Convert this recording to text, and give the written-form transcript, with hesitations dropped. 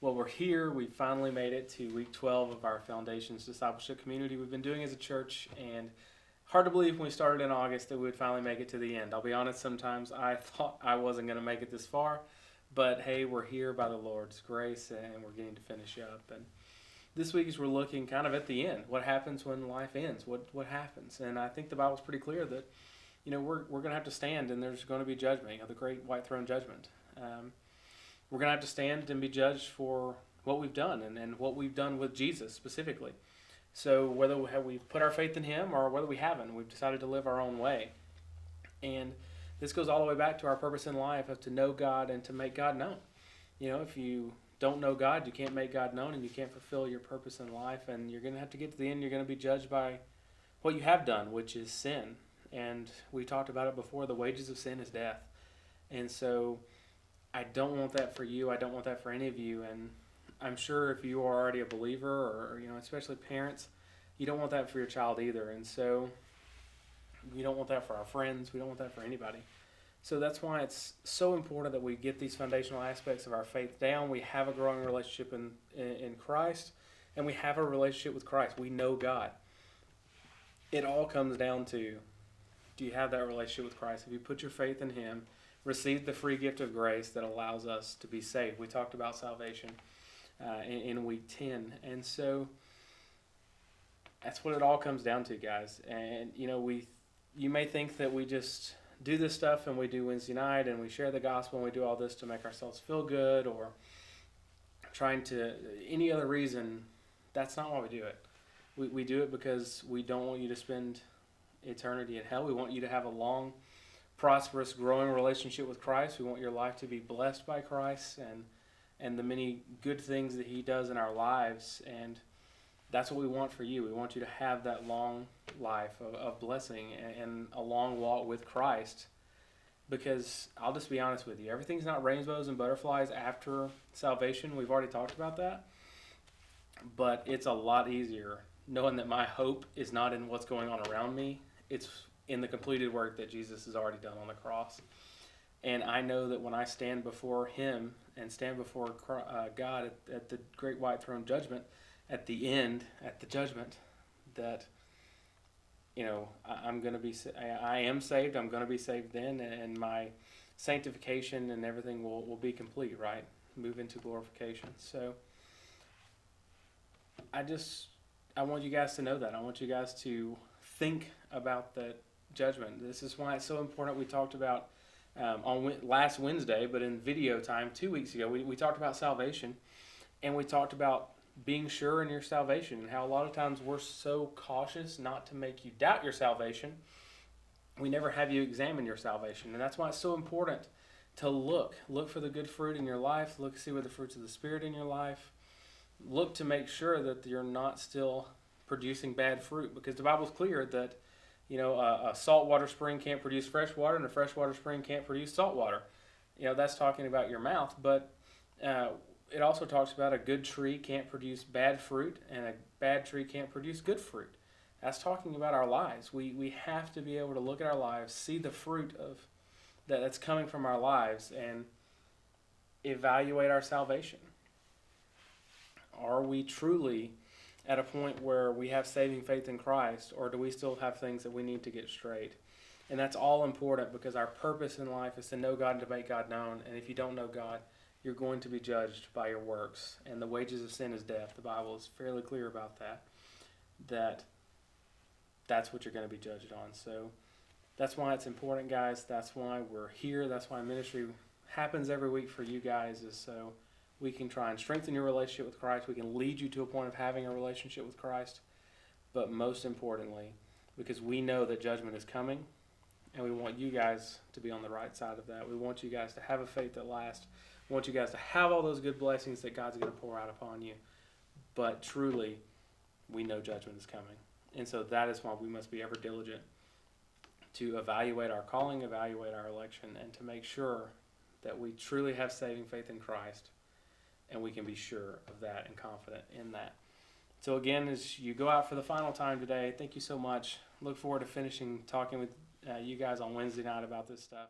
Well, we're here. We finally made it to week 12 of our Foundations Discipleship Community we've been doing as a church, and hard to believe when we started in August that we would finally make it to the end. I'll be honest, sometimes I thought I wasn't going to make it this far, but hey, we're here by the Lord's grace, and we're getting to finish up. And this week, as we're looking kind of at the end, what happens when life ends? What happens? And I think the Bible's pretty clear that we're going to have to stand, and there's going to be judgment, the great white throne judgment. We're going to have to stand and be judged for what we've done and what we've done with Jesus specifically. So whether we've put our faith in Him or whether we haven't, we've decided to live our own way. And this goes all the way back to our purpose in life of to know God and to make God known. If you don't know God, you can't make God known and you can't fulfill your purpose in life. And you're going to have to get to the end. You're going to be judged by what you have done, which is sin. And we talked about it before. The wages of sin is death. And so I don't want that for you. I don't want that for any of you. And I'm sure if you are already a believer or, especially parents, you don't want that for your child either. And so we don't want that for our friends. We don't want that for anybody. So that's why it's so important that we get these foundational aspects of our faith down. We have a growing relationship in Christ, and we have a relationship with Christ. We know God. It all comes down to, do you have that relationship with Christ? Have you put your faith in Him? Received the free gift of grace that allows us to be saved. We talked about salvation in week 10. And so that's what it all comes down to, guys. And, you may think that we just do this stuff and we do Wednesday night and we share the gospel and we do all this to make ourselves feel good or trying to, any other reason. That's not why we do it. We do it because we don't want you to spend eternity in hell. We want you to have a long, prosperous, growing relationship with Christ. We want your life to be blessed by Christ and the many good things that He does in our lives. And that's what we want for you. We want you to have that long life of blessing and a long walk with Christ. Because I'll just be honest with you, everything's not rainbows and butterflies after salvation. We've already talked about that. But it's a lot easier knowing that my hope is not in what's going on around me. It's in the completed work that Jesus has already done on the cross. And I know that when I stand before Him and stand before God at the great white throne judgment, at the end, at the judgment, that, I'm going to be, I am saved, I'm going to be saved then, and my sanctification and everything will be complete, right? Move into glorification. So I want you guys to know that. I want you guys to think about that judgment. This is why it's so important. We talked about on last Wednesday, but in video time 2 weeks ago, we talked about salvation, and we talked about being sure in your salvation and how a lot of times we're so cautious not to make you doubt your salvation. We never have you examine your salvation, and that's why it's so important to look for the good fruit in your life. See where the fruits of the Spirit in your life. Look to make sure that you're not still producing bad fruit, because the Bible's clear that a saltwater spring can't produce fresh water, and a freshwater spring can't produce salt water. That's talking about your mouth, but it also talks about a good tree can't produce bad fruit, and a bad tree can't produce good fruit. That's talking about our lives. We have to be able to look at our lives, see the fruit of that's coming from our lives, and evaluate our salvation. Are we truly at a point where we have saving faith in Christ, or do we still have things that we need to get straight? And that's all important, because our purpose in life is to know God and to make God known. And if you don't know God, you're going to be judged by your works. And the wages of sin is death. The Bible is fairly clear about that. That's what you're going to be judged on. So that's why it's important, guys. That's why we're here. That's why ministry happens every week for you guys, is so we can try and strengthen your relationship with Christ. We can lead you to a point of having a relationship with Christ. But most importantly, because we know that judgment is coming, and we want you guys to be on the right side of that. We want you guys to have a faith that lasts. We want you guys to have all those good blessings that God's going to pour out upon you. But truly, we know judgment is coming. And so that is why we must be ever diligent to evaluate our calling, evaluate our election, and to make sure that we truly have saving faith in Christ. And we can be sure of that and confident in that. So again, as you go out for the final time today, thank you so much. Look forward to finishing talking with you guys on Wednesday night about this stuff.